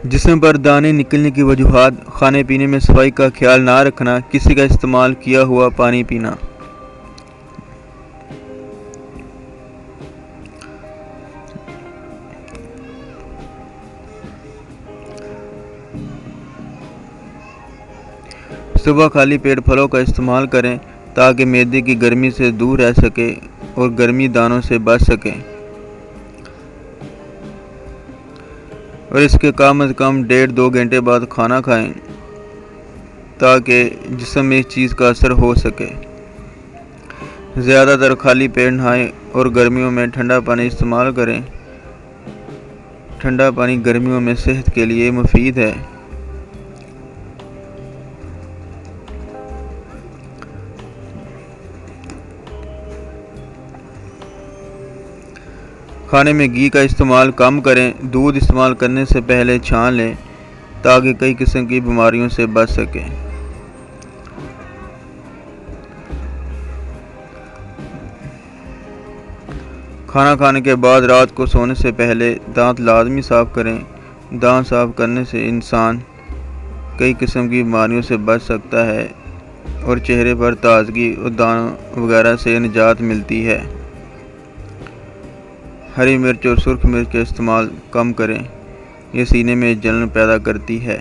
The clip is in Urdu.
جسم پر دانے نکلنے کی وجوہات: کھانے پینے میں صفائی کا خیال نہ رکھنا، کسی کا استعمال کیا ہوا پانی پینا۔ صبح خالی پیٹ پھلوں کا استعمال کریں تاکہ معدے کی گرمی سے دور رہ سکے اور گرمی دانوں سے بچ سکیں، اور اس کے کم از کم 1.5-2 گھنٹے بعد کھانا کھائیں تاکہ جسم میں اس چیز کا اثر ہو سکے۔ زیادہ تر خالی پیٹ نہائیں اور گرمیوں میں ٹھنڈا پانی استعمال کریں۔ ٹھنڈا پانی گرمیوں میں صحت کے لیے مفید ہے۔ کھانے میں گھی کا استعمال کم کریں۔ دودھ استعمال کرنے سے پہلے چھان لیں تاکہ کئی قسم کی بیماریوں سے بچ سکیں۔ کھانا کھانے کے بعد رات کو سونے سے پہلے دانت لازمی صاف کریں۔ دانت صاف کرنے سے انسان کئی قسم کی بیماریوں سے بچ سکتا ہے اور چہرے پر تازگی اور دانوں وغیرہ سے نجات ملتی ہے۔ ہری مرچ اور سرخ مرچ کا استعمال کم کریں، یہ سینے میں جلن پیدا کرتی ہے۔